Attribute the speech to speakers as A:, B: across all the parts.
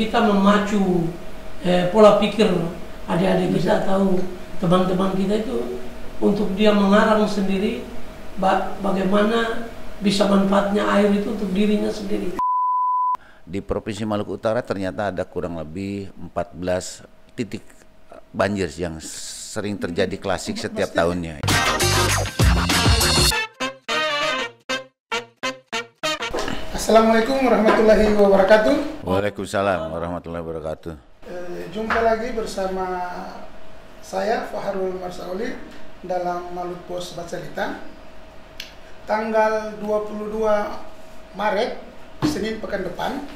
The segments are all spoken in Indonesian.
A: Kita memacu pola pikir adik-adik kita, tahu teman-teman kita itu untuk dia mengarang sendiri bagaimana bisa manfaatnya air itu untuk dirinya sendiri.
B: Di Provinsi Maluku Utara ternyata ada kurang lebih 14 titik banjir yang sering terjadi klasik setiap tahunnya.
C: Assalamualaikum warahmatullahi wabarakatuh.
B: Waalaikumsalam warahmatullahi wabarakatuh.
C: Jumpa lagi bersama saya Faharul Marsauli dalam Malutpos Bacarita. Tanggal 22 Maret, Senin pekan depan,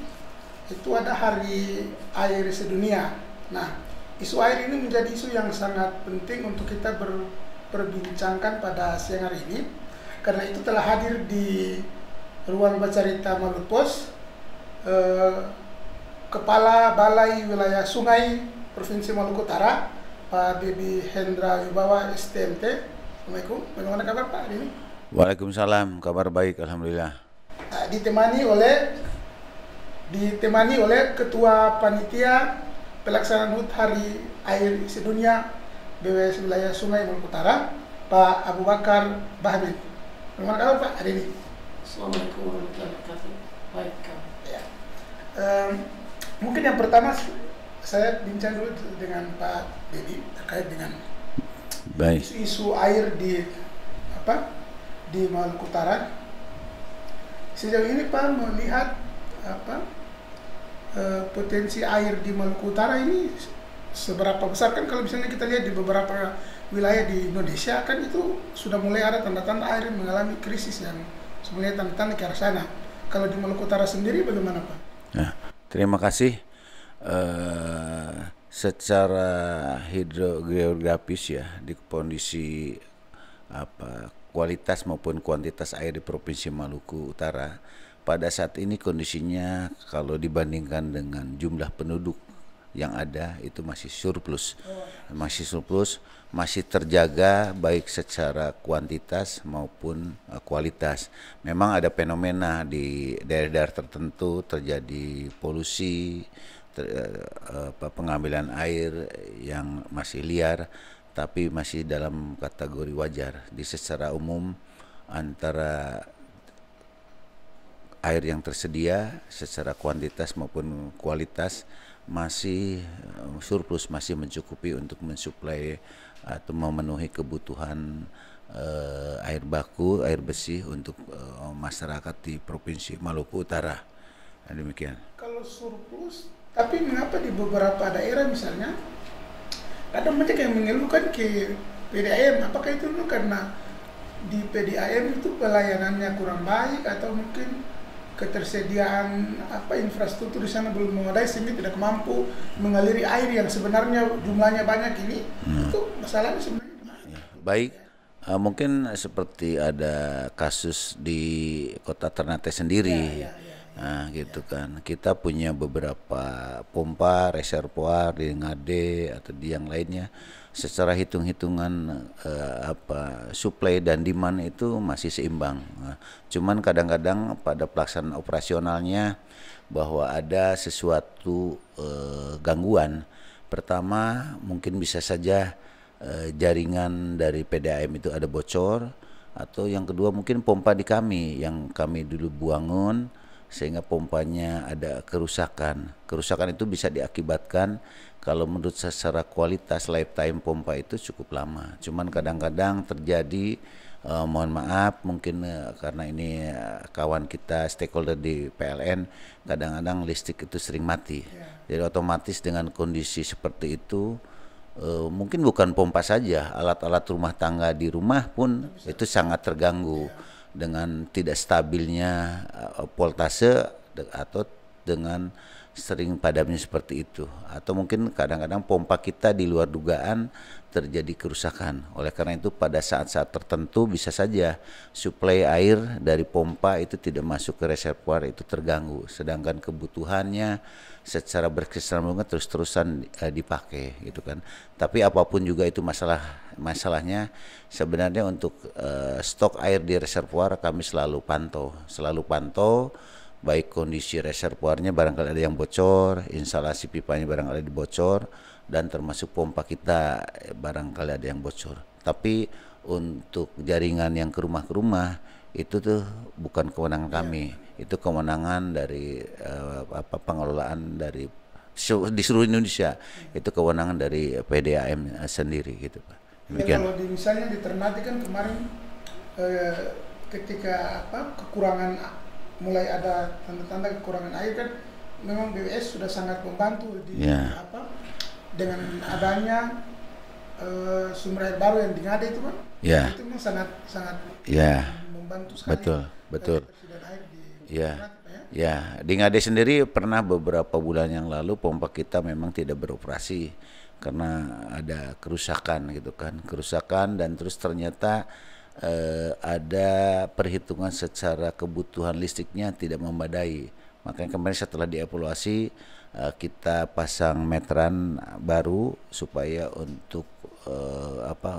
C: itu ada Hari Air Sedunia. Nah, isu air ini menjadi isu yang sangat penting untuk kita berbincangkan pada siang hari ini. Karena itu telah hadir di ruang Bacarita Malutpos Kepala Balai Wilayah Sungai Provinsi Maluku Utara, Pak Bebi Hendra Wibawa STMT. Assalamualaikum, bagaimana kabar Pak hari ini?
B: Waalaikumsalam, kabar baik, alhamdulillah.
C: Nah, ditemani oleh Ketua Panitia Pelaksanaan HUT Hari Air Sedunia BWS Wilayah Sungai Maluku Utara, Pak Abu Bakar Bahmin. Bagaimana kabar Pak hari ini?
A: Assalamualaikum warahmatullahi wabarakatuh. Baik, kamu.
C: Ya. Mungkin yang pertama saya bincang dulu dengan Pak Bebi terkait dengan isu air di Maluku Utara. Sejauh ini Pak melihat potensi air di Maluku Utara ini seberapa besar? Kan kalau misalnya kita lihat di beberapa wilayah di Indonesia kan itu sudah mulai ada tanda-tanda air mengalami krisis yang sebenarnya tanda-tanda ke arah sana. Kalau di Maluku Utara sendiri bagaimana Pak?
B: Nah, terima kasih. Secara hidrogeografis ya, di kondisi kualitas maupun kuantitas air di Provinsi Maluku Utara pada saat ini kondisinya kalau dibandingkan dengan jumlah penduduk yang ada itu masih surplus, masih terjaga baik secara kuantitas maupun kualitas. Memang ada fenomena di daerah-daerah tertentu terjadi polusi, pengambilan air yang masih liar, tapi masih dalam kategori wajar. Di secara umum antara air yang tersedia secara kuantitas maupun kualitas masih surplus, masih mencukupi untuk mensuplai atau memenuhi kebutuhan air baku, air bersih untuk masyarakat di Provinsi Maluku Utara. Demikian.
C: Kalau surplus, tapi mengapa di beberapa daerah misalnya kadang banyak yang mengeluhkan ke PDAM? Apakah itu karena di PDAM itu pelayanannya kurang baik atau mungkin ketersediaan infrastruktur di sana belum memadai sehingga tidak mampu mengaliri air yang sebenarnya jumlahnya banyak ini? Itu masalahnya sebenarnya gimana?
B: Baik, mungkin seperti ada kasus di Kota Ternate sendiri. Nah, gitu kan. Kita punya beberapa pompa, reservoir di Ngade atau di yang lainnya. Secara hitung-hitungan supply dan demand itu masih seimbang. Cuman kadang-kadang pada pelaksanaan operasionalnya bahwa ada sesuatu gangguan. Pertama, mungkin bisa saja jaringan dari PDAM itu ada bocor, atau yang kedua mungkin pompa di kami yang kami dulu buangun sehingga pompanya ada kerusakan. Kerusakan itu bisa diakibatkan kalau menurut secara kualitas lifetime pompa itu cukup lama. Cuman kadang-kadang terjadi mohon maaf mungkin karena ini kawan kita stakeholder di PLN, kadang-kadang listrik itu sering mati. Jadi otomatis dengan kondisi seperti itu mungkin bukan pompa saja, alat-alat rumah tangga di rumah pun itu sangat terganggu dengan tidak stabilnya voltase atau dengan sering padamnya seperti itu, atau mungkin kadang-kadang pompa kita di luar dugaan terjadi kerusakan. Oleh karena itu pada saat-saat tertentu bisa saja suplai air dari pompa itu tidak masuk ke reservoir, itu terganggu, sedangkan kebutuhannya secara berkesinambungan terus-terusan dipakai gitu kan. Tapi apapun juga itu masalahnya sebenarnya untuk stok air di reservoir kami selalu pantau baik kondisi reservoirnya barangkali ada yang bocor, instalasi pipanya barangkali ada bocor, dan termasuk pompa kita barangkali ada yang bocor. Tapi untuk jaringan yang ke rumah itu tuh bukan kewenangan kami, itu kewenangan dari pengelolaan dari di seluruh Indonesia, itu kewenangan dari PDAM sendiri gitu Pak.
C: Ya, kalau misalnya di Ternate kan kemarin ketika kekurangan, mulai ada tanda-tanda kekurangan air kan, memang BWS sudah sangat membantu dengan adanya sumber air baru yang di Ngade itu Pak. Itu memang sangat membantu sekali. Betul. Di Ngade sendiri pernah beberapa bulan yang lalu pompa kita memang tidak beroperasi karena ada kerusakan gitu kan, dan terus ternyata ada perhitungan secara kebutuhan listriknya tidak memadai. Makanya kemarin setelah dievaluasi kita pasang meteran baru supaya untuk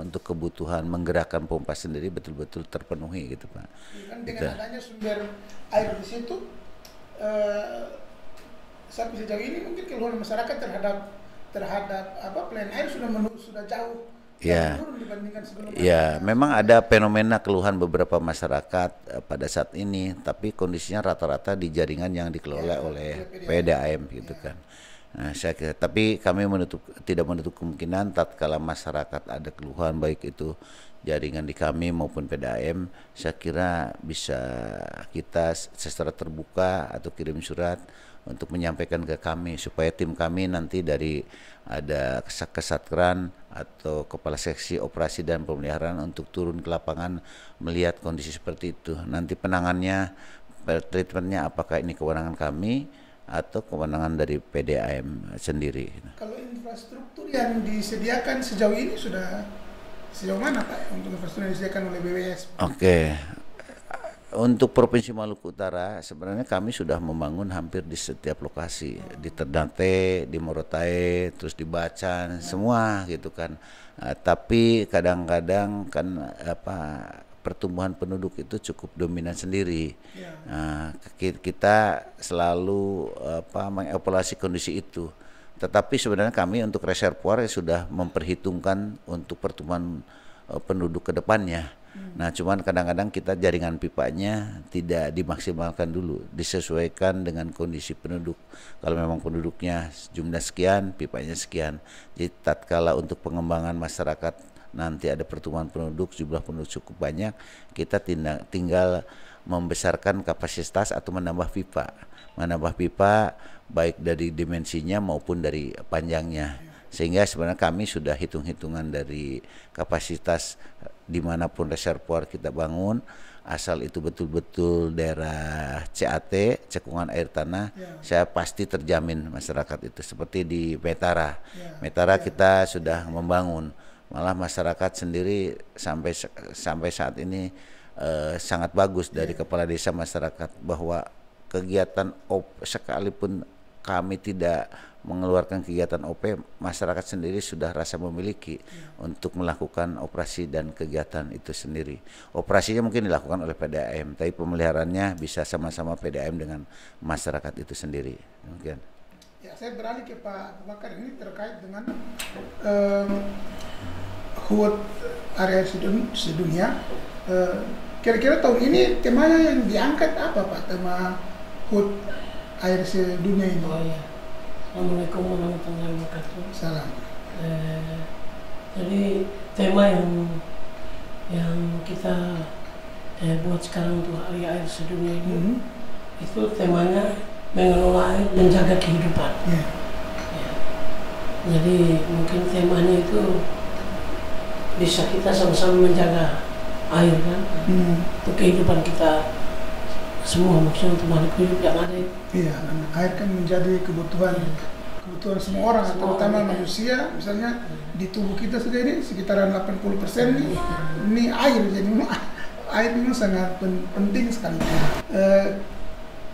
C: untuk kebutuhan menggerakkan pompa sendiri betul-betul terpenuhi gitu Pak. Dengan adanya sumber air di situ, sampai sejauh ini mungkin keluhan masyarakat terhadap pelayanan air sudah jauh menurun dibandingkan sebelumnya. Memang ada fenomena keluhan beberapa masyarakat pada saat ini, tapi kondisinya rata-rata di jaringan yang dikelola oleh PDAM gitu kan.
B: Nah, tapi kami tidak menutup kemungkinan tatkala masyarakat ada keluhan baik itu jaringan di kami maupun PDAM, saya kira bisa kita secara terbuka atau kirim surat untuk menyampaikan ke kami supaya tim kami nanti dari ada kesatkeran atau kepala seksi operasi dan pemeliharaan untuk turun ke lapangan melihat kondisi seperti itu. Nanti penangannya, treatmentnya apakah ini kewenangan kami atau kewenangan dari PDAM sendiri.
C: Kalau infrastruktur yang disediakan sejauh ini sudah sejauh mana Pak untuk infrastruktur yang disediakan oleh BWS?
B: Untuk Provinsi Maluku Utara sebenarnya kami sudah membangun hampir di setiap lokasi, di Ternate, di Morotai, terus di Bacan, semua gitu kan. Tapi kadang-kadang kan pertumbuhan penduduk itu cukup dominan sendiri. Kita selalu mengevaluasi kondisi itu. Tetapi sebenarnya kami untuk reservoir sudah memperhitungkan untuk pertumbuhan penduduk ke depannya. Nah, cuman kadang-kadang kita jaringan pipanya tidak dimaksimalkan dulu, disesuaikan dengan kondisi penduduk. Kalau memang penduduknya jumlah sekian, pipanya sekian. Jadi tatkala untuk pengembangan masyarakat nanti ada pertumbuhan penduduk, jumlah penduduk cukup banyak, kita tinggal membesarkan kapasitas atau menambah pipa baik dari dimensinya maupun dari panjangnya. Sehingga sebenarnya kami sudah hitung-hitungan dari kapasitas dimanapun reservoir kita bangun, asal itu betul-betul daerah CAT, cekungan air tanah, saya pasti terjamin masyarakat itu. Seperti di Metara, kita sudah membangun, malah masyarakat sendiri sampai saat ini sangat bagus dari kepala desa masyarakat bahwa kegiatan sekalipun kami tidak mengeluarkan kegiatan OP, masyarakat sendiri sudah rasa memiliki untuk melakukan operasi dan kegiatan itu sendiri. Operasinya mungkin dilakukan oleh PDAM, tapi pemeliharaannya bisa sama-sama PDAM dengan masyarakat itu sendiri. Mungkin.
C: Ya, saya beralih ke Pak Bakar ini terkait dengan HUT area sedunia. Kira-kira tahun ini temanya yang diangkat apa Pak? Tema HUT air sedunia ini.
A: Assalamualaikum warahmatullahi wabarakatuh.
C: Salam.
A: Jadi tema yang kita buat sekarang untuk hari air sedunia ini, itu temanya mengelola air, menjaga kehidupan. Jadi mungkin temanya itu bisa kita sama-sama menjaga air kan, untuk kehidupan kita semua, maksudnya untuk makhluk hidup yang ada.
C: Iya, air kan menjadi kebutuhan semua orang, terutama manusia. Misalnya di tubuh kita saja ini sekitaran 80% ini air, jadi air memang sangat penting sekali.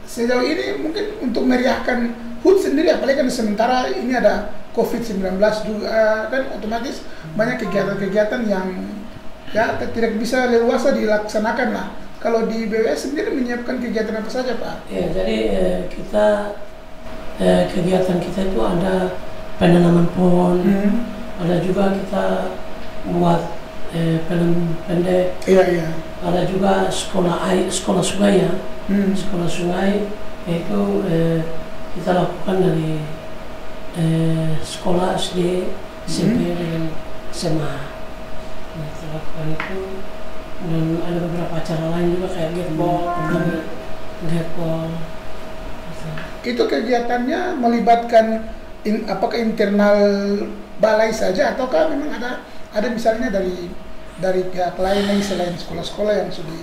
C: Sejauh ini mungkin untuk meriahkan HUT sendiri, apalagi kan sementara ini ada COVID-19 juga, dan otomatis banyak kegiatan-kegiatan yang tidak bisa leluasa dilaksanakan lah kalau di BWS sendiri menyiapkan kegiatan apa saja Pak?
A: Ya, jadi kita kegiatan kita itu ada penanaman pohon, ada juga kita buat film pendek,
C: Iya.
A: ada juga sekolah sungai ya, sekolah sungai itu kita lakukan dari sekolah SD, SMP dan SMA. Nah, kita lakukan itu, dan ada beberapa acara lain juga kayak gateball, gateball.
C: Itu kegiatannya melibatkan apakah internal balai saja ataukah memang ada misalnya dari pihak lain lagi selain sekolah-sekolah yang sudah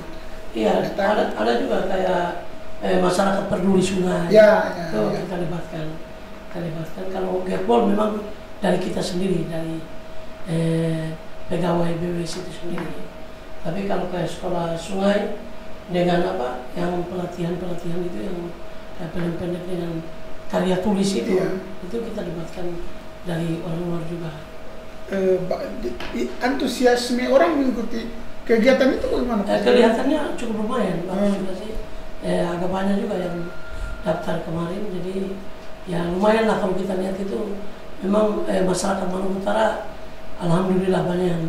A: Iya, ada juga kayak masyarakat peduli sungai. Itu kita libatkan. Kalau gateball memang dari kita sendiri, dari pegawai BWS itu sendiri. Tapi kalau kayak sekolah sungai dengan yang pelatihan itu yang pendek dengan karya tulis itu kita libatkan dari orang luar juga.
C: Antusiasme orang mengikuti kegiatan itu bagaimana?
A: Kelihatannya cukup lumayan, bagus juga sih. Agak banyak juga yang daftar kemarin, jadi ya lumayan lah kalau kita lihat itu. Memang masyarakat Maluku Utara alhamdulillah banyak yang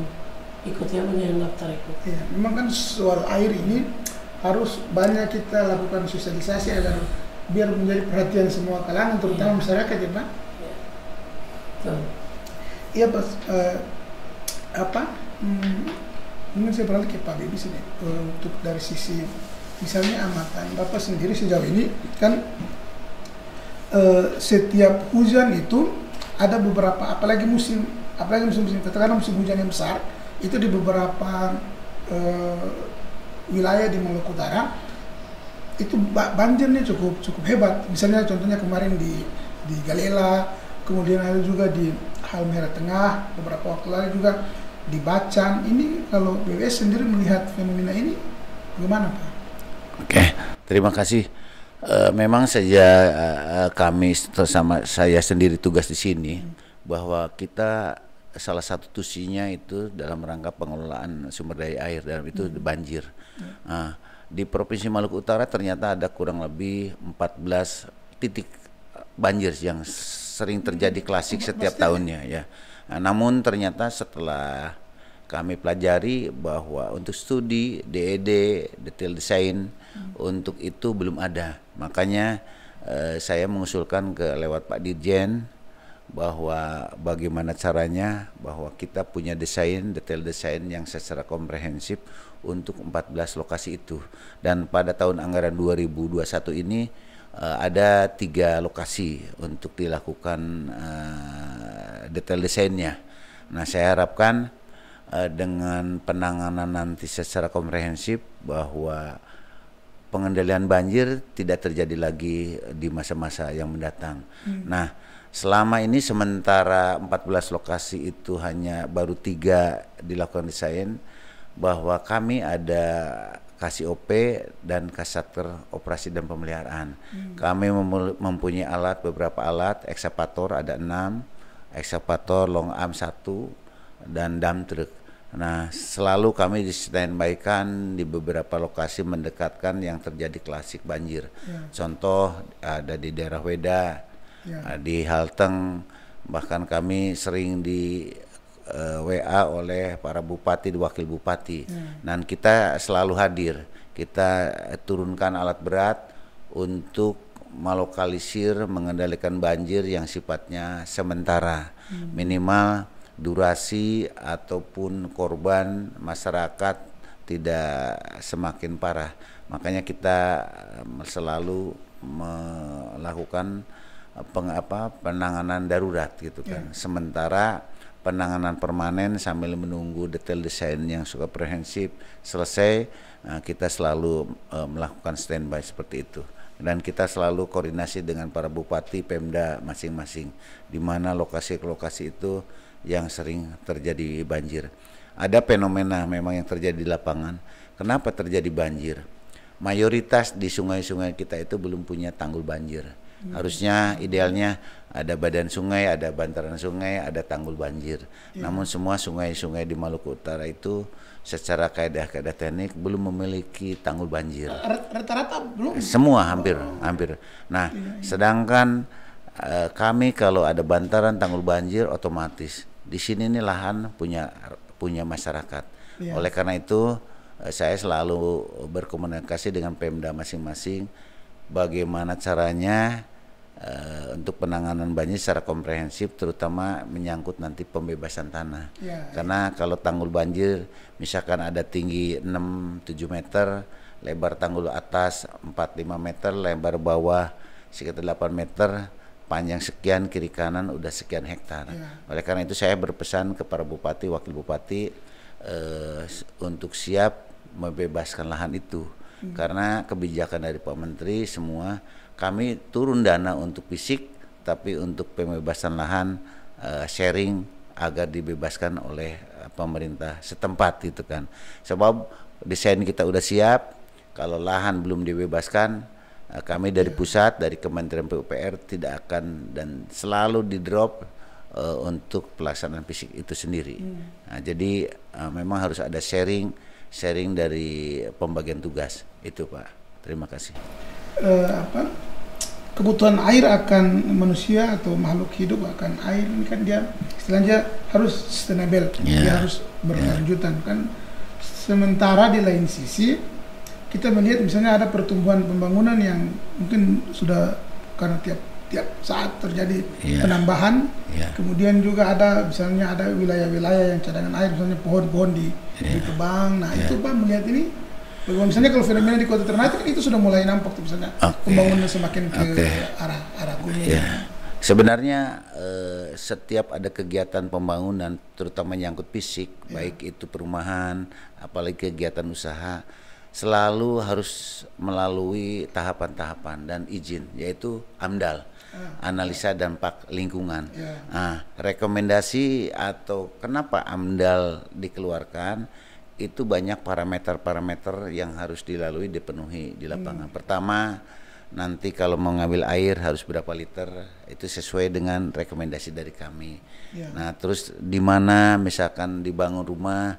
A: ikut, banyak yang daftar ikut.
C: Ya, memang kan soal air ini harus banyak kita lakukan sosialisasi agar biar menjadi perhatian semua kalangan, terutama masyarakat ya Pak. Iya Pak. Mungkin saya beralih ke Pak Bebi sini untuk dari sisi misalnya amatan Bapak sendiri sejauh ini kan setiap hujan itu ada beberapa, apalagi musim katakanlah musim hujan yang besar itu di beberapa wilayah di Maluku Utara itu banjirnya cukup hebat. Misalnya contohnya kemarin di Galela, kemudian ada juga di Halmahera Tengah, beberapa waktu lalu juga di Bacan. Ini kalau BWS sendiri melihat fenomena ini bagaimana Pak?
B: Oke, terima kasih. Memang sejak kami sama saya sendiri tugas di sini, bahwa kita salah satu tusinya itu dalam rangka pengelolaan sumber daya air, dalam itu banjir. Di Provinsi Maluku Utara ternyata ada kurang lebih 14 titik banjir yang sering terjadi klasik setiap tahunnya ya. Namun ternyata setelah kami pelajari bahwa untuk studi DED, detail desain untuk itu belum ada. Makanya saya mengusulkan lewat Pak Dirjen bahwa bagaimana caranya bahwa kita punya detail desain yang secara komprehensif untuk 14 lokasi itu. Dan pada tahun anggaran 2021 ini ada 3 lokasi untuk dilakukan detail desainnya. Nah, saya harapkan dengan penanganan nanti secara komprehensif bahwa pengendalian banjir tidak terjadi lagi di masa-masa yang mendatang. Nah, selama ini sementara 14 lokasi itu hanya baru 3 dilakukan desain, bahwa kami ada KSOP dan Kasatker Operasi dan Pemeliharaan. Kami mempunyai beberapa alat, ekskavator ada 6, ekskavator long arm 1 dan dump truck. Nah, selalu kami di-standby-kan di beberapa lokasi mendekatkan yang terjadi klasik banjir. Contoh ada di daerah Weda, di Halteng, bahkan kami sering di WA oleh para bupati, wakil bupati. Dan kita selalu hadir. Kita turunkan alat berat untuk melokalisir, mengendalikan banjir yang sifatnya sementara. Minimal durasi ataupun korban masyarakat tidak semakin parah. Makanya kita selalu melakukan penanganan darurat gitu kan. Sementara penanganan permanen sambil menunggu detail desain yang sudah komprehensif selesai, kita selalu melakukan standby seperti itu. Dan kita selalu koordinasi dengan para bupati, Pemda masing-masing, di mana lokasi-lokasi itu yang sering terjadi banjir. Ada fenomena memang yang terjadi di lapangan. Kenapa terjadi banjir? Mayoritas di sungai-sungai kita itu belum punya tanggul banjir. Harusnya idealnya ada badan sungai, ada bantaran sungai, ada tanggul banjir. Namun semua sungai-sungai di Maluku Utara itu secara kaedah-kaedah teknik belum memiliki tanggul banjir.
C: Rata-rata belum.
B: Semua hampir. Nah, sedangkan kami kalau ada bantaran tanggul banjir otomatis di sini nih lahan punya masyarakat. Oleh karena itu saya selalu berkomunikasi dengan Pemda masing-masing bagaimana caranya untuk penanganan banjir secara komprehensif, terutama menyangkut nanti pembebasan tanah. Karena kalau tanggul banjir misalkan ada tinggi 6-7 meter, lebar tanggul atas 4-5 meter, lebar bawah sekitar 8 meter, panjang sekian, kiri kanan udah sekian hektar. Oleh karena itu saya berpesan kepada bupati, wakil bupati untuk siap membebaskan lahan itu. Karena kebijakan dari Pak Menteri semua, kami turun dana untuk fisik, tapi untuk pembebasan lahan sharing agar dibebaskan oleh pemerintah setempat gitu kan. Sebab desain kita udah siap, kalau lahan belum dibebaskan, kami dari pusat, dari Kementerian PUPR tidak akan dan selalu di drop untuk pelaksanaan fisik itu sendiri. Nah, jadi memang harus ada sharing dari pembagian tugas itu, Pak. Terima kasih.
C: Kebutuhan air akan manusia atau makhluk hidup akan air ini kan dia istilahnya harus sustainable, dia harus berkelanjutan kan. Sementara di lain sisi kita melihat misalnya ada pertumbuhan pembangunan yang mungkin sudah karena tiap saat terjadi penambahan. Kemudian juga ada misalnya ada wilayah-wilayah yang cadangan air, misalnya pohon-pohon di tebang. Nah itu Pak melihat ini bagaimana misalnya kalau fenomena di Kota Ternate itu sudah mulai nampak tuh misalnya pembangunan semakin ke arah gunung.
B: Sebenarnya setiap ada kegiatan pembangunan terutama nyangkut fisik, baik itu perumahan apalagi kegiatan usaha, selalu harus melalui tahapan-tahapan dan izin, yaitu AMDAL, analisa dampak lingkungan. Nah, rekomendasi atau kenapa AMDAL dikeluarkan itu banyak parameter-parameter yang harus dilalui, dipenuhi di lapangan. Pertama, nanti kalau mau ngambil air harus berapa liter, itu sesuai dengan rekomendasi dari kami. Nah, terus di mana misalkan dibangun rumah,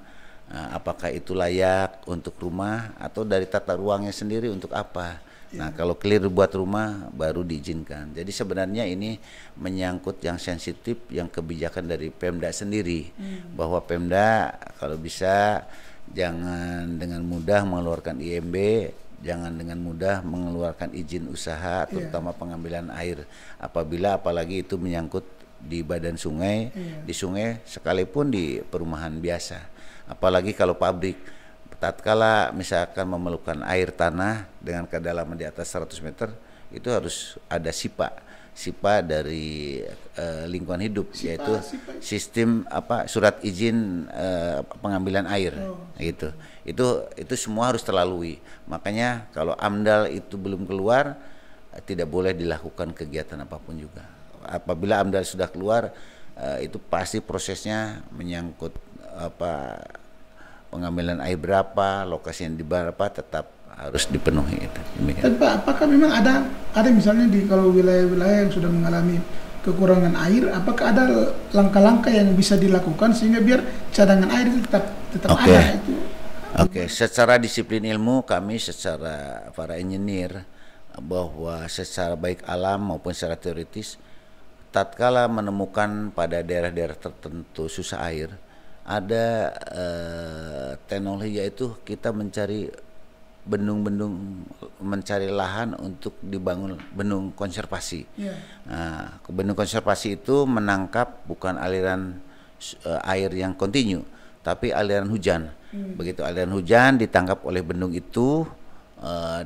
B: apakah itu layak untuk rumah atau dari tata ruangnya sendiri untuk apa. Nah, kalau clear buat rumah baru diizinkan. Jadi sebenarnya ini menyangkut yang sensitif, yang kebijakan dari Pemda sendiri, bahwa Pemda kalau bisa jangan dengan mudah mengeluarkan IMB, jangan dengan mudah mengeluarkan izin usaha, terutama pengambilan air apabila apalagi itu menyangkut di badan sungai, di sungai sekalipun di perumahan biasa. Apalagi kalau pabrik, tatkala misalkan memerlukan air tanah dengan kedalaman di atas 100 meter, itu harus ada SIPA dari lingkungan hidup, yaitu sistem surat izin pengambilan air, gitu. Itu semua harus terlalui. Makanya kalau AMDAL itu belum keluar, tidak boleh dilakukan kegiatan apapun juga. Apabila AMDAL sudah keluar, itu pasti prosesnya menyangkut pengambilan air berapa, lokasi yang di berapa tetap harus dipenuhi itu.
C: Tapi Pak, apakah memang ada misalnya kalau wilayah-wilayah yang sudah mengalami kekurangan air, apakah ada langkah-langkah yang bisa dilakukan sehingga biar cadangan air itu tetap ada itu?
B: Secara disiplin ilmu kami secara para engineer bahwa secara baik alam maupun secara teoritis, tatkala menemukan pada daerah-daerah tertentu susah air, ada teknologi yaitu kita mencari bendung-bendung, mencari lahan untuk dibangun bendung konservasi. Nah, bendung konservasi itu menangkap bukan aliran air yang kontinu, tapi aliran hujan. Begitu aliran hujan ditangkap oleh bendung itu,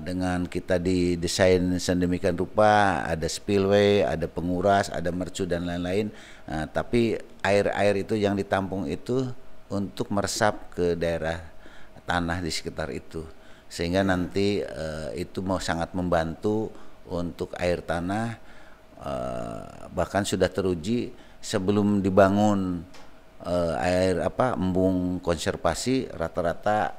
B: dengan kita didesain sedemikian rupa, ada spillway, ada penguras, ada mercu dan lain-lain. Nah, tapi air-air itu yang ditampung itu untuk meresap ke daerah tanah di sekitar itu, sehingga nanti itu mau sangat membantu untuk air tanah. Bahkan sudah teruji sebelum dibangun embung konservasi, rata-rata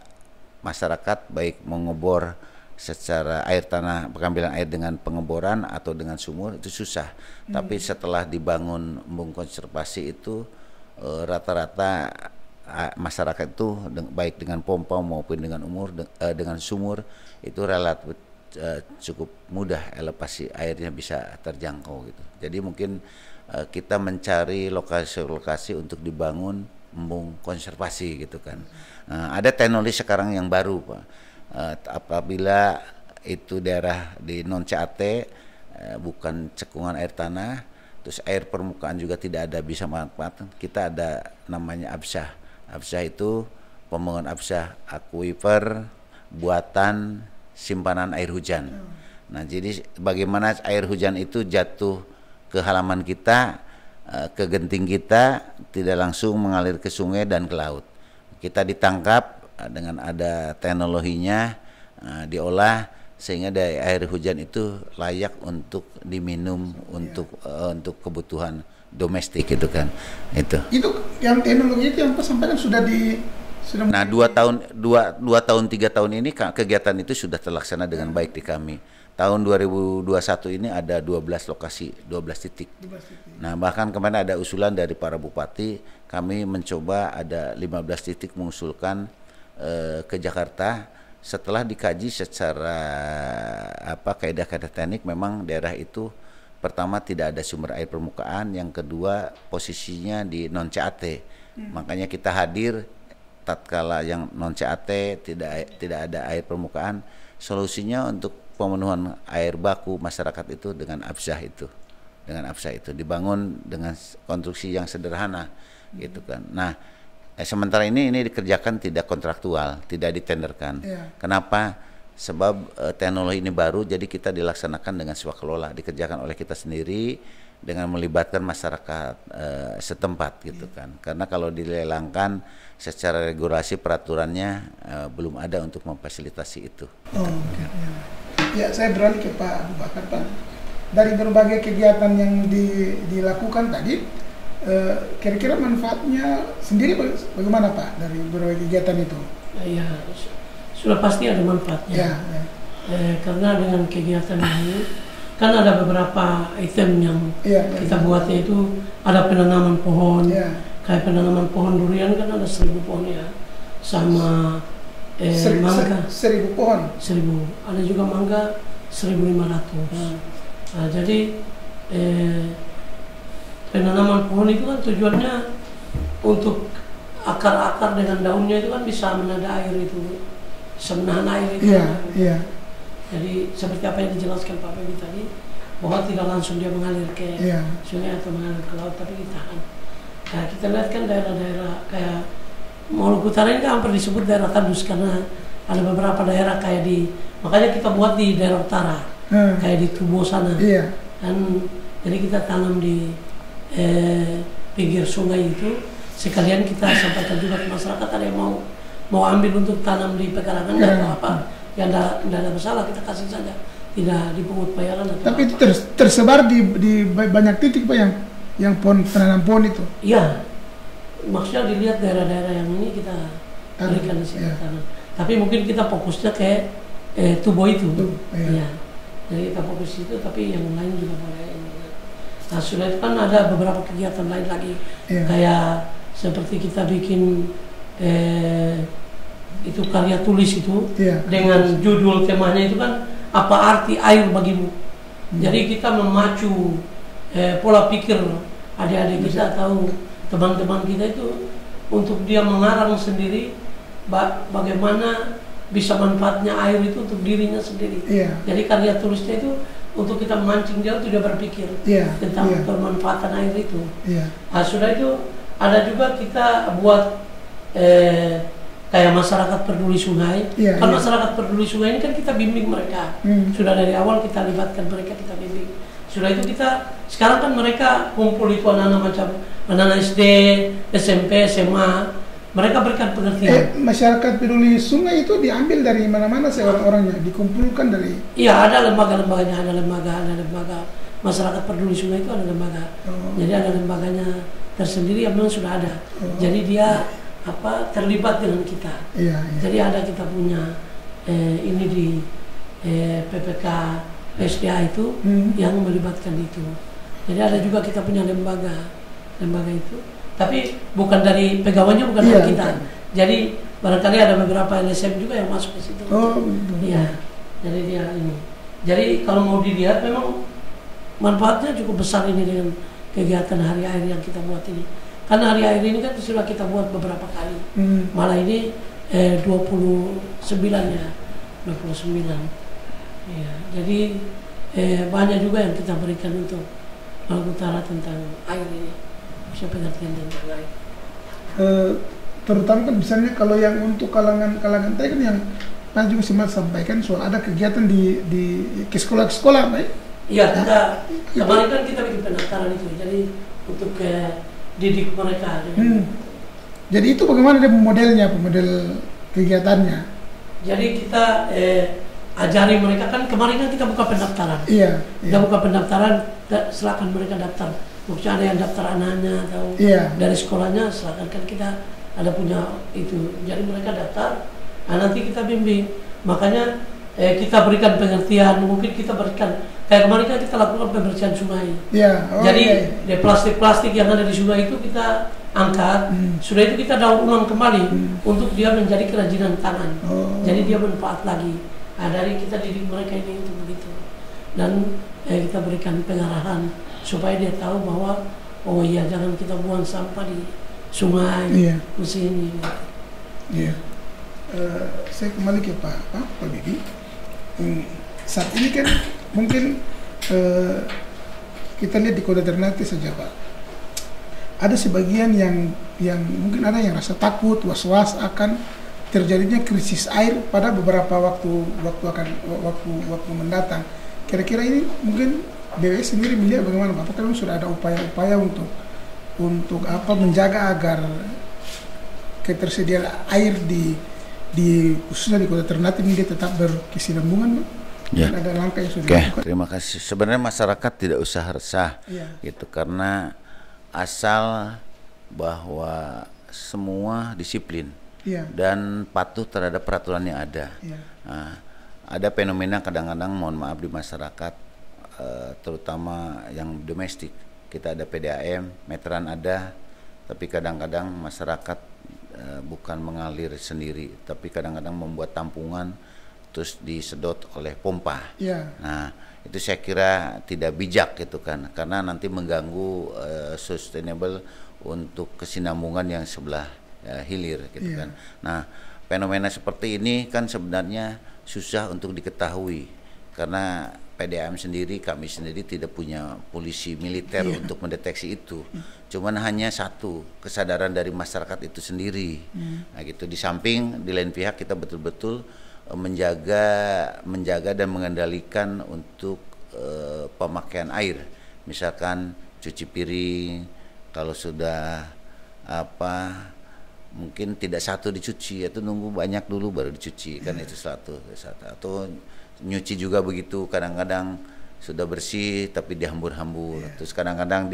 B: masyarakat baik mengebor secara air tanah, pengambilan air dengan pengeboran atau dengan sumur itu susah. Tapi setelah dibangun embung konservasi itu rata-rata masyarakat itu baik dengan pompa maupun dengan dengan sumur itu relatif cukup mudah, elevasi airnya bisa terjangkau gitu. Jadi mungkin kita mencari lokasi-lokasi untuk dibangun embung konservasi gitu kan. Ada teknologi sekarang yang baru Pak. Apabila itu daerah di non CAT bukan cekungan air tanah, terus air permukaan juga tidak ada bisa manfaat, kita ada namanya ABSAH. ABSAH itu pembangunan ABSAH, aquifer buatan simpanan air hujan. Nah, jadi bagaimana air hujan itu jatuh ke halaman kita, ke genting kita, tidak langsung mengalir ke sungai dan ke laut. Kita ditangkap dengan ada teknologinya, diolah sehingga dari air hujan itu layak untuk diminum untuk kebutuhan domestik gitu kan. Itu
C: yang teknologi itu yang sampaikan sudah
B: Nah, 2-3 tahun ini kegiatan itu sudah terlaksana dengan baik di kami. Tahun 2021 ini ada 12 lokasi, 12 titik. Nah, bahkan kemarin ada usulan dari para bupati, kami mencoba ada 15 titik mengusulkan ke Jakarta. Setelah dikaji secara kaidah-kaidah teknik, memang daerah itu pertama tidak ada sumber air permukaan, yang kedua posisinya di non CAT. Makanya kita hadir tatkala yang non CAT tidak ada air permukaan. Solusinya untuk pemenuhan air baku masyarakat itu dengan ABSAH itu dibangun dengan konstruksi yang sederhana gitu kan. Nah, sementara ini dikerjakan tidak kontraktual, tidak ditenderkan. Kenapa? Sebab teknologi ini baru, jadi kita dilaksanakan dengan swakelola, dikerjakan oleh kita sendiri dengan melibatkan masyarakat setempat gitu kan. Karena kalau dilelangkan secara regulasi peraturannya belum ada untuk memfasilitasi itu.
C: Ya, saya beralih ke Pak Abu Bakar, Pak. Dari berbagai kegiatan yang dilakukan tadi, kira-kira manfaatnya sendiri bagaimana Pak dari berbagai kegiatan itu?
A: Ya, sudah pasti ada manfaatnya. Karena dengan kegiatan ini kan ada beberapa item yang kita buatnya itu ada penanaman pohon, kayak penanaman pohon durian kan ada 1000 pohon ya, sama mangga
C: 1000 pohon.
A: 1000, ada juga mangga 1500. Nah, jadi penanaman pohon itu kan tujuannya untuk akar-akar dengan daunnya itu kan bisa menada air itu, bisa menahan air itu. Jadi seperti apa yang dijelaskan Pak Febi tadi, bahwa tidak langsung dia mengalir ke sungai atau mengalir ke laut, tapi ditahan. Nah, kita lihat kan daerah-daerah kayak Maluku Utara ini kan hampir disebut daerah tandus karena ada beberapa daerah kayak makanya kita buat di daerah utara, kayak di Tubo sana. Dan jadi kita tanam di pinggir sungai itu, sekalian kita sampaikan juga ke masyarakat, ada yang mau ambil untuk tanam di pekarangan atau apa, ya tidak ada masalah, kita kasih saja, tidak dipungut bayaran atau
C: tapi itu tersebar di banyak titik Pak yang penanam pohon itu.
A: Iya, maksudnya dilihat daerah-daerah yang ini kita berikan di sini tanam. Tapi mungkin kita fokusnya ke Tubo itu. Iya. Jadi kita fokus itu, tapi yang lain juga boleh. Nah, sudah itu kan ada beberapa kegiatan lain lagi, kayak seperti kita bikin itu karya tulis itu dengan judul temanya itu kan apa arti air bagimu. Jadi kita memacu pola pikir adik-adik kita atau teman-teman kita itu untuk dia mengarang sendiri bagaimana bisa manfaatnya air itu untuk dirinya sendiri. Jadi karya tulisnya itu untuk kita memancing dia untuk dia berpikir tentang pemanfaatan air itu. Nah, sudah itu ada juga kita buat kayak masyarakat peduli sungai. Kan masyarakat peduli sungai ini kan kita bimbing mereka. Sudah dari awal kita libatkan mereka, kita bimbing. Sudah itu kita sekarang kan mereka kumpul itu anak-anak macam anak SD, SMP, SMA. Mereka berikan pengertian.
C: Masyarakat peduli sungai itu diambil dari mana-mana sih orang-orangnya, dikumpulkan dari.
A: Iya, ada lembaga-lembaganya, ada lembaga masyarakat peduli sungai itu ada lembaga. Jadi ada lembaganya tersendiri yang memang sudah ada. Jadi dia terlibat dengan kita. Jadi ada kita punya ini PPK SDA itu yang melibatkan itu. Jadi ada juga kita punya lembaga itu. Tapi bukan dari pegawainya, bukan dari kita.
C: Bukan.
A: Jadi barangkali ada beberapa LSM juga yang masuk ke situ.
C: Oh, betul.
A: Iya. Jadi dia ini. Jadi kalau mau dilihat memang manfaatnya cukup besar ini dengan kegiatan hari air yang kita buat ini. Karena hari air ini kan sudah kita buat beberapa kali. Malah ini 29 ya. 29. Ya, jadi banyak juga yang kita berikan untuk Maluku Utara tentang air ini, bisa pengertian tentang air.
C: Terutama kan misalnya kalau yang untuk kalangan tadi kan yang tadi juga sempat sampaikan soal ada kegiatan di ke sekolah-sekolah, baik?
A: Iya, kita kemarin kan kita bikin pendaftaran itu, jadi untuk didik mereka.
C: Jadi itu bagaimana dia modelnya, model kegiatannya?
A: Jadi kita ajari mereka, kan kemarin kan kita buka pendaftaran.
C: Iya.
A: Kita buka pendaftaran, silakan mereka daftar. Maksudnya ada yang daftar anaknya atau dari sekolahnya, silakan, kan kita ada punya itu. Jadi mereka daftar, nanti kita bimbing. Makanya kita berikan pengertian, mungkin kita berikan kayak kemarin kan kita lakukan pembersihan sungai.
C: Iya.
A: Jadi plastik-plastik yang ada di sungai itu kita angkat, sudah itu kita daur ulang kembali untuk dia menjadi kerajinan tangan. Jadi dia bermanfaat lagi. Nah, dari kita didik mereka ini untuk begitu, dan kita berikan pengarahan supaya dia tahu bahwa oh iya, jangan kita buang sampah di sungai, mesti ini.
C: Iya. Saya kembali ke Pak Bibi. Saat ini kan mungkin kita lihat di Kota Ternate saja, Pak. Ada sebagian yang mungkin ada yang rasa takut, was-was akan terjadinya krisis air pada beberapa waktu mendatang. Kira-kira ini mungkin BWS sendiri melihat bagaimana, Pak? Apakah sudah ada upaya-upaya untuk menjaga agar ketersediaan air di khususnya di Kota Ternate ini dia tetap berkesinambungan, Pak?
B: Ya.
C: Ada langkah yang sudah
B: dilakukan. Terima kasih. Sebenarnya masyarakat tidak usah resah, gitu, karena asal bahwa semua disiplin dan patuh terhadap peraturan yang ada. Nah, ada fenomena kadang-kadang, mohon maaf, di masyarakat, terutama yang domestik. Kita ada PDAM, meteran ada, tapi kadang-kadang masyarakat bukan mengalir sendiri, tapi kadang-kadang membuat tampungan terus disedot oleh pompa. Nah, itu saya kira tidak bijak gitu kan, karena nanti mengganggu sustainable untuk kesinambungan yang sebelah hilir gitu kan. Nah, fenomena seperti ini kan sebenarnya susah untuk diketahui karena PDAM sendiri, kami sendiri tidak punya polisi militer untuk mendeteksi itu. Cuman hanya satu, kesadaran dari masyarakat itu sendiri. Nah, gitu. Di samping di lain pihak kita betul-betul menjaga dan mengendalikan untuk pemakaian air. Misalkan cuci piring, kalau sudah mungkin tidak satu dicuci, atau nunggu banyak dulu baru dicuci, kan itu satu. Atau nyuci juga begitu, kadang-kadang sudah bersih tapi dihambur-hambur. Terus kadang-kadang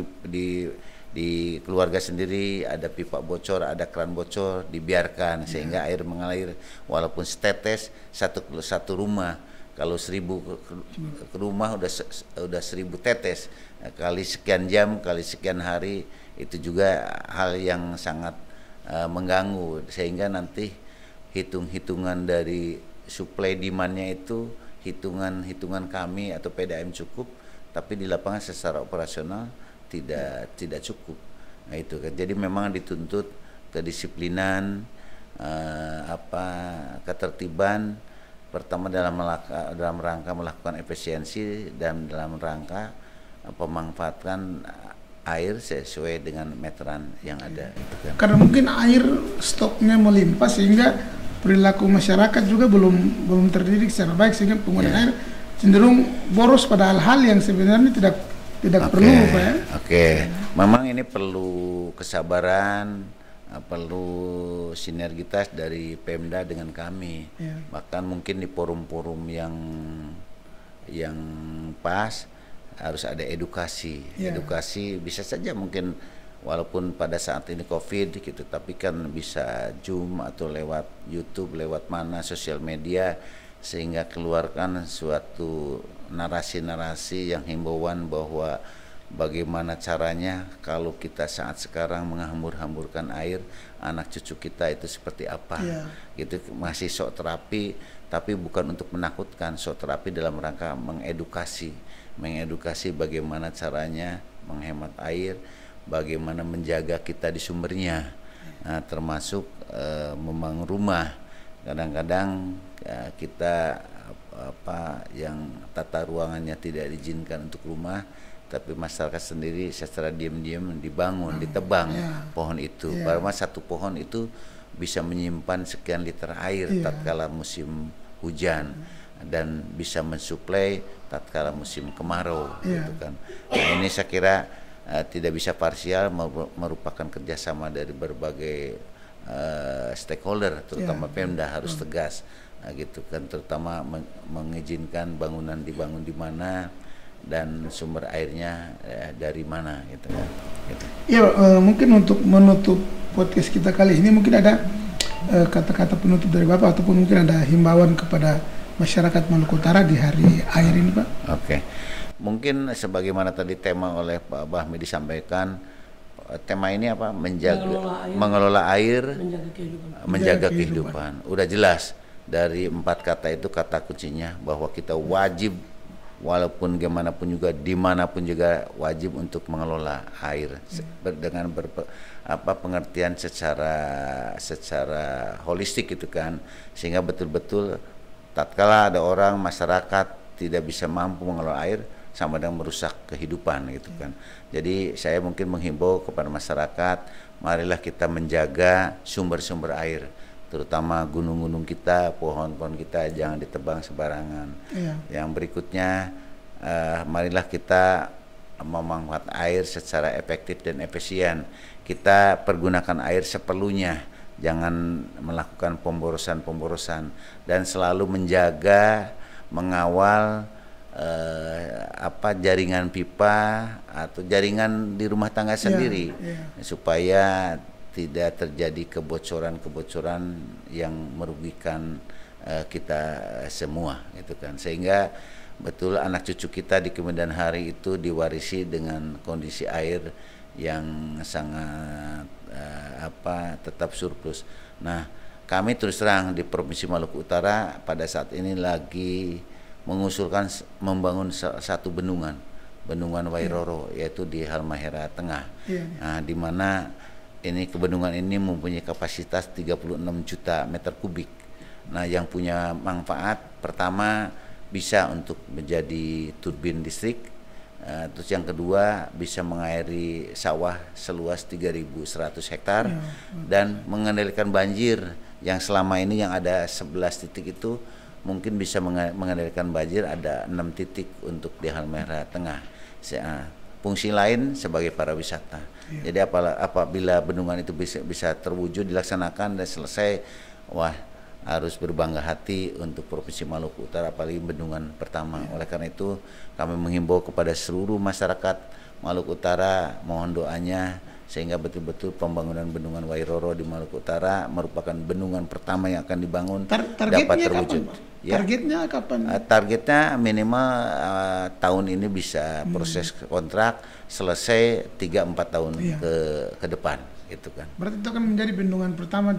B: di keluarga sendiri ada pipa bocor, ada keran bocor, dibiarkan sehingga air mengalir walaupun setetes satu rumah. Kalau 1000 ke rumah udah 1000 tetes, kali sekian jam, kali sekian hari, itu juga hal yang sangat mengganggu, sehingga nanti hitung-hitungan dari supply demand-nya itu hitungan kami atau PDAM cukup, tapi di lapangan secara operasional tidak cukup. Nah, itu kan, jadi memang dituntut kedisiplinan, ketertiban, pertama dalam rangka melakukan efisiensi dan dalam rangka pemanfaatan air sesuai dengan meteran yang ada.
C: Karena mungkin air stoknya melimpah sehingga perilaku masyarakat juga belum terdidik secara baik, sehingga penggunaan air cenderung boros pada hal-hal yang sebenarnya tidak perlu, Pak ya.
B: Memang ini perlu kesabaran, perlu sinergitas dari Pemda dengan kami. Bahkan mungkin di forum-forum yang pas harus ada edukasi. Edukasi bisa saja mungkin walaupun pada saat ini COVID gitu, tapi kan bisa Zoom atau lewat YouTube, lewat mana sosial media, sehingga keluarkan suatu narasi-narasi yang himbauan bahwa bagaimana caranya kalau kita saat sekarang menghambur-hamburkan air, anak cucu kita itu seperti apa. Gitu, masih shock terapi, tapi bukan untuk menakutkan, shock terapi dalam rangka mengedukasi bagaimana caranya menghemat air, bagaimana menjaga kita di sumbernya. Nah, termasuk membangun rumah. Kadang-kadang kita yang tata ruangannya tidak diizinkan untuk rumah, tapi masyarakat sendiri secara diam-diam dibangun, ditebang pohon itu. Padahal satu pohon itu bisa menyimpan sekian liter air tatkala musim hujan dan bisa mensuplai tatkala musim kemarau, gitu kan. Nah, ini saya kira tidak bisa parsial, merupakan kerjasama dari berbagai stakeholder, terutama Pemda harus tegas, gitu kan, terutama mengizinkan bangunan dibangun di mana dan sumber airnya dari mana, gitu kan. Gitu.
C: Ya, mungkin untuk menutup podcast kita kali ini mungkin ada kata-kata penutup dari Bapak ataupun mungkin ada himbauan kepada masyarakat Maluku Utara di hari air ini, Pak.
B: Oke. Mungkin sebagaimana tadi tema oleh Pak Bahmi disampaikan, tema ini apa? Mengelola air, menjaga kehidupan. Udah jelas dari 4 kata itu, kata kuncinya bahwa kita wajib, walaupun gimana pun juga, dimanapun juga wajib untuk mengelola air dengan pengertian secara holistik, gitu kan, sehingga betul-betul tatkala ada orang masyarakat tidak bisa mampu mengelola air, sama dengan merusak kehidupan, gitu kan. Jadi saya mungkin menghimbau kepada masyarakat, marilah kita menjaga sumber-sumber air, terutama gunung-gunung kita, pohon-pohon kita jangan ditebang sembarangan. Yang berikutnya, marilah kita memanfaatkan air secara efektif dan efisien. Kita pergunakan air seperlunya, jangan melakukan pemborosan dan selalu menjaga, mengawal jaringan pipa atau jaringan di rumah tangga sendiri, supaya tidak terjadi kebocoran yang merugikan kita semua, gitu kan, sehingga betul anak cucu kita di kemudian hari itu diwarisi dengan kondisi air yang sangat tetap surplus. Nah, kami terus terang di Provinsi Maluku Utara pada saat ini lagi mengusulkan membangun satu bendungan Wairoro, yaitu di Halmahera Tengah. Nah, di mana ini bendungan ini mempunyai kapasitas 36 juta meter kubik. Nah, yang punya manfaat pertama bisa untuk menjadi turbin listrik, terus yang kedua bisa mengairi sawah seluas 3.100 hektar dan mengendalikan banjir yang selama ini yang ada 11 titik itu mungkin bisa mengendalikan banjir ada 6 titik untuk di Halmahera Tengah. Fungsi lain sebagai pariwisata. Jadi apabila bendungan itu bisa terwujud, dilaksanakan dan selesai, wah, harus berbangga hati untuk Provinsi Maluku Utara, apalagi bendungan pertama. Oleh karena itu kami menghimbau kepada seluruh masyarakat Maluku Utara, mohon doanya sehingga betul-betul pembangunan bendungan Wairoro di Maluku Utara merupakan bendungan pertama yang akan dibangun dapat terwujud.
C: Targetnya kapan?
B: Targetnya minimal tahun ini bisa proses kontrak selesai 3-4 tahun ke depan, gitu kan.
C: Berarti itu akan menjadi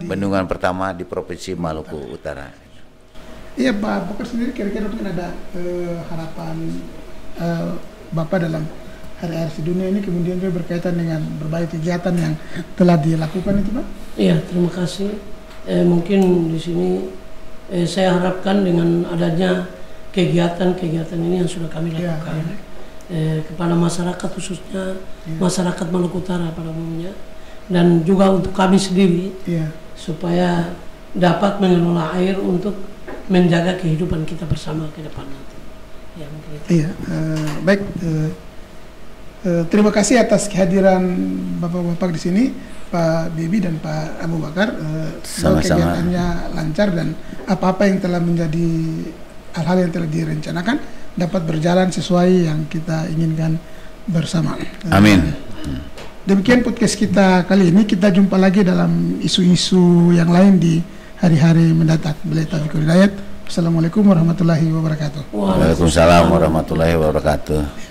C: bendungan pertama di
B: Provinsi Maluku Utara.
C: Iya, Pak Bokar sendiri kira-kira mungkin ada harapan Bapak dalam Hari Air Sedunia ini, kemudian juga berkaitan dengan berbagai kegiatan yang telah dilakukan itu, Pak?
A: Iya, terima kasih. Mungkin di sini saya harapkan dengan adanya kegiatan-kegiatan ini yang sudah kami lakukan kepada masyarakat, khususnya masyarakat Maluku Utara pada umumnya, dan juga untuk kami sendiri, supaya dapat mengelola air untuk menjaga kehidupan kita bersama ke depan nanti. Ya, mungkin itu.
C: Iya, baik. Terima kasih atas kehadiran Bapak-bapak di sini, Pak Bibi dan Pak Abu Bakar. Kegiatannya lancar dan apa-apa yang telah menjadi hal-hal yang telah direncanakan dapat berjalan sesuai yang kita inginkan bersama.
B: Amin.
C: Demikian podcast kita kali ini. Kita jumpa lagi dalam isu-isu yang lain di hari-hari mendatang. Billahi taufiq wal hidayah. Assalamualaikum warahmatullahi wabarakatuh.
B: Waalaikumsalam warahmatullahi wabarakatuh.